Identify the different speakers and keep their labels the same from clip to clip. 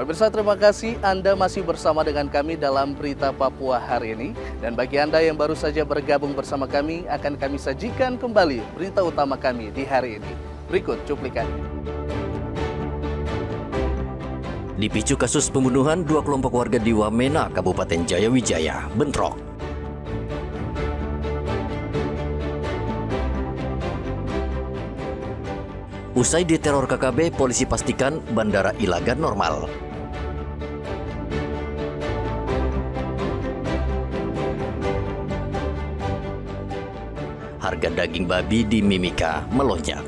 Speaker 1: Pemirsa, terima kasih Anda masih bersama dengan kami dalam Berita Papua hari ini. Dan bagi Anda yang baru saja bergabung bersama kami, akan kami sajikan kembali berita utama kami di hari ini. Berikut cuplikan.
Speaker 2: Dipicu kasus pembunuhan dua kelompok warga di Wamena, Kabupaten Jayawijaya, bentrok. Usai diteror KKB, polisi pastikan Bandara Ilaga normal. Harga daging babi di Mimika melonjak.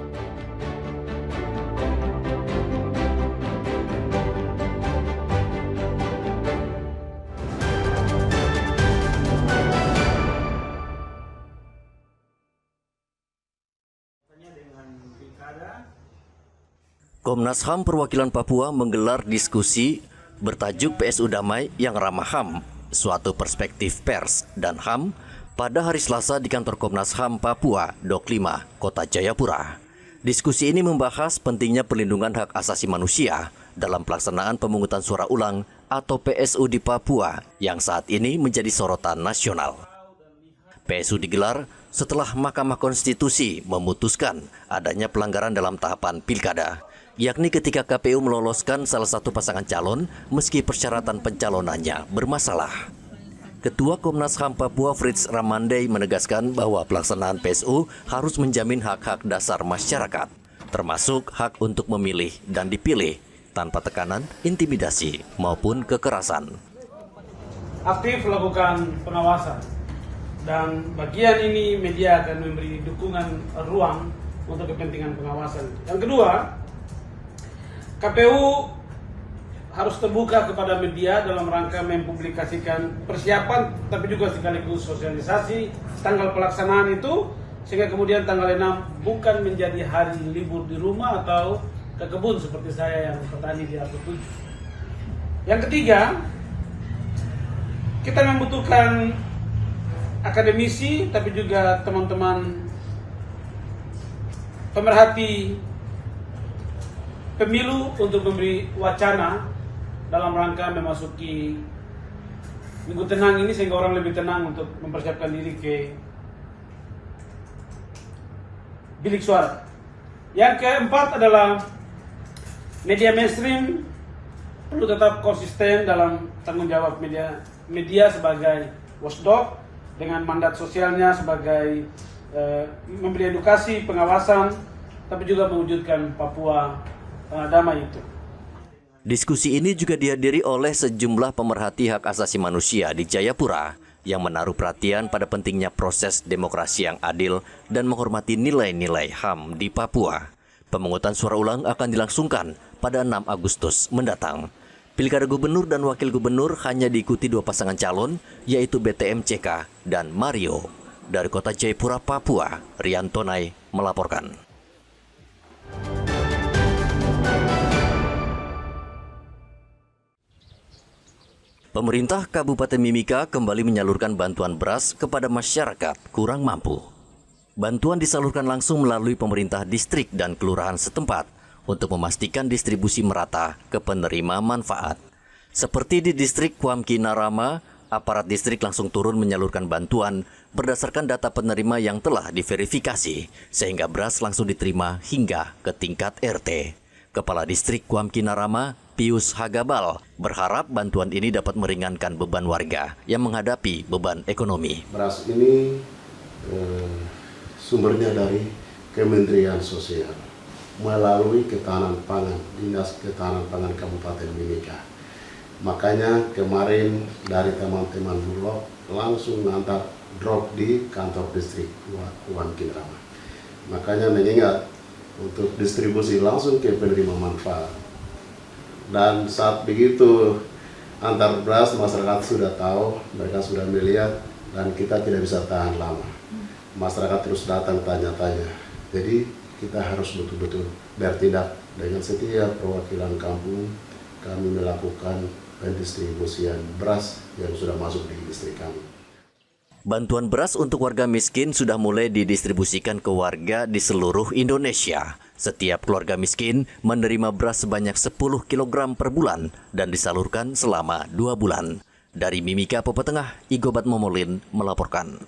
Speaker 2: Komnas HAM Perwakilan Papua menggelar diskusi bertajuk PSU Damai yang ramah HAM, suatu perspektif pers dan HAM pada hari Selasa di kantor Komnas HAM Papua, Dok 5, Kota Jayapura. Diskusi ini membahas pentingnya perlindungan hak asasi manusia dalam pelaksanaan pemungutan suara ulang atau PSU di Papua yang saat ini menjadi sorotan nasional. PSU digelar setelah Mahkamah Konstitusi memutuskan adanya pelanggaran dalam tahapan pilkada, yakni ketika KPU meloloskan salah satu pasangan calon meski persyaratan pencalonannya bermasalah. Ketua Komnas HAM Papua Fritz Ramandai menegaskan bahwa pelaksanaan PSU harus menjamin hak-hak dasar masyarakat, termasuk hak untuk memilih dan dipilih tanpa tekanan, intimidasi, maupun kekerasan.
Speaker 3: Aktif melakukan pengawasan, dan bagian ini media akan memberi dukungan ruang untuk kepentingan pengawasan. Yang kedua, KPU harus terbuka kepada media dalam rangka mempublikasikan persiapan tapi juga sekaligus sosialisasi tanggal pelaksanaan itu, sehingga kemudian tanggal 6 bukan menjadi hari libur di rumah atau ke kebun seperti saya yang petani di Arto 7. Yang ketiga, kita membutuhkan akademisi tapi juga teman-teman pemerhati pemilu untuk memberi wacana dalam rangka memasuki minggu tenang ini, sehingga orang lebih tenang untuk mempersiapkan diri ke bilik suara. Yang keempat adalah media mainstream perlu tetap konsisten dalam tanggung jawab media sebagai watchdog dengan mandat sosialnya sebagai memberi edukasi, pengawasan, tapi juga mewujudkan Papua damai itu.
Speaker 2: Diskusi ini juga dihadiri oleh sejumlah pemerhati hak asasi manusia di Jayapura yang menaruh perhatian pada pentingnya proses demokrasi yang adil dan menghormati nilai-nilai HAM di Papua. Pemungutan suara ulang akan dilangsungkan pada 6 Agustus mendatang. Pilkada gubernur dan wakil gubernur hanya diikuti dua pasangan calon, yaitu BTM CK dan Mario. Dari Kota Jayapura, Papua, Rian Tonai melaporkan. Pemerintah Kabupaten Mimika kembali menyalurkan bantuan beras kepada masyarakat kurang mampu. Bantuan disalurkan langsung melalui pemerintah distrik dan kelurahan setempat untuk memastikan distribusi merata ke penerima manfaat. Seperti di distrik Kuamki Narama, aparat distrik langsung turun menyalurkan bantuan berdasarkan data penerima yang telah diverifikasi, sehingga beras langsung diterima hingga ke tingkat RT. Kepala Distrik Kuamki Narama, Pius Hagabal, berharap bantuan ini dapat meringankan beban warga yang menghadapi beban ekonomi.
Speaker 4: Beras ini sumbernya dari Kementerian Sosial melalui Ketahanan Pangan, Dinas Ketahanan Pangan Kabupaten Mimika. Makanya kemarin dari teman-teman Bulog langsung ngantar drop di kantor distrik Kuamki Narama. Makanya mengingat untuk distribusi langsung ke penerima manfaat. Dan saat begitu antar beras, masyarakat sudah tahu, mereka sudah melihat, dan kita tidak bisa tahan lama. Masyarakat terus datang tanya-tanya. Jadi kita harus betul-betul bertindak dengan setiap perwakilan kampung. Kami melakukan pendistribusian beras yang sudah masuk di distrik kami.
Speaker 2: Bantuan beras untuk warga miskin sudah mulai didistribusikan ke warga di seluruh Indonesia. Setiap keluarga miskin menerima beras sebanyak 10 kg per bulan dan disalurkan selama 2 bulan. Dari Mimika Papua Tengah, Igobat Momolin melaporkan.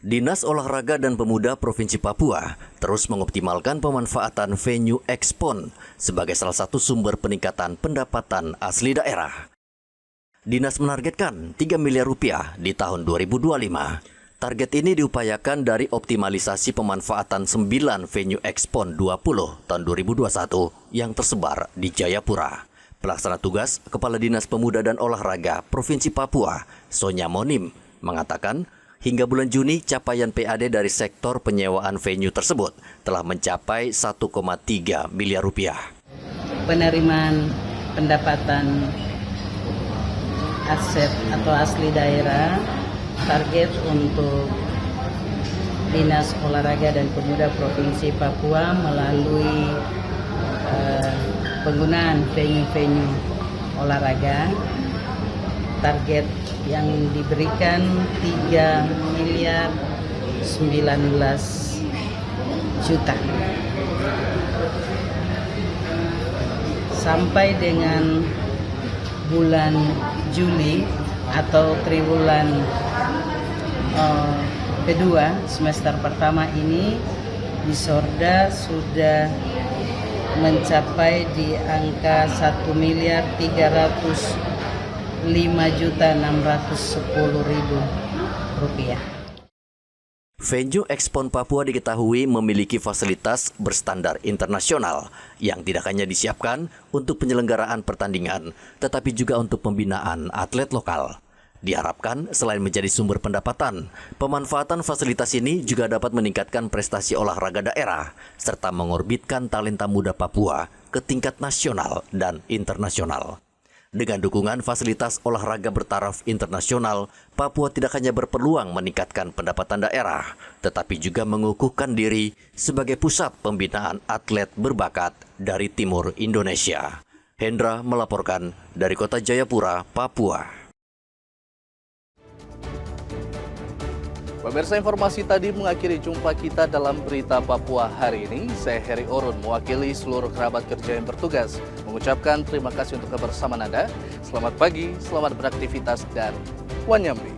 Speaker 2: Dinas Olahraga dan Pemuda Provinsi Papua terus mengoptimalkan pemanfaatan venue Expon sebagai salah satu sumber peningkatan pendapatan asli daerah. Dinas menargetkan 3 miliar rupiah di tahun 2025. Target ini diupayakan dari optimalisasi pemanfaatan 9 venue Expon 20 tahun 2021 yang tersebar di Jayapura. Pelaksana tugas Kepala Dinas Pemuda dan Olahraga Provinsi Papua, Sonya Monim, mengatakan hingga bulan Juni, capaian PAD dari sektor penyewaan venue tersebut telah mencapai 1,3 miliar rupiah.
Speaker 5: Penerimaan pendapatan aset atau asli daerah, target untuk Dinas Olahraga dan Pemuda Provinsi Papua melalui penggunaan venue-venue olahraga, target yang diberikan 3 miliar 19 juta. Sampai dengan bulan Juli atau triwulan kedua semester pertama ini di Sorda sudah mencapai di angka 1 miliar 5.610.000 rupiah.
Speaker 2: Venue Expon Papua diketahui memiliki fasilitas berstandar internasional yang tidak hanya disiapkan untuk penyelenggaraan pertandingan, tetapi juga untuk pembinaan atlet lokal. Diharapkan selain menjadi sumber pendapatan, pemanfaatan fasilitas ini juga dapat meningkatkan prestasi olahraga daerah, serta mengorbitkan talenta muda Papua ke tingkat nasional dan internasional. Dengan dukungan fasilitas olahraga bertaraf internasional, Papua tidak hanya berpeluang meningkatkan pendapatan daerah, tetapi juga mengukuhkan diri sebagai pusat pembinaan atlet berbakat dari timur Indonesia. Hendra melaporkan dari Kota Jayapura, Papua.
Speaker 1: Pemirsa, informasi tadi mengakhiri jumpa kita dalam Berita Papua hari ini. Saya Heri Orun, mewakili seluruh kerabat kerja yang bertugas, mengucapkan terima kasih untuk kebersamaan Anda. Selamat pagi, selamat beraktivitas, dan Wanyambi.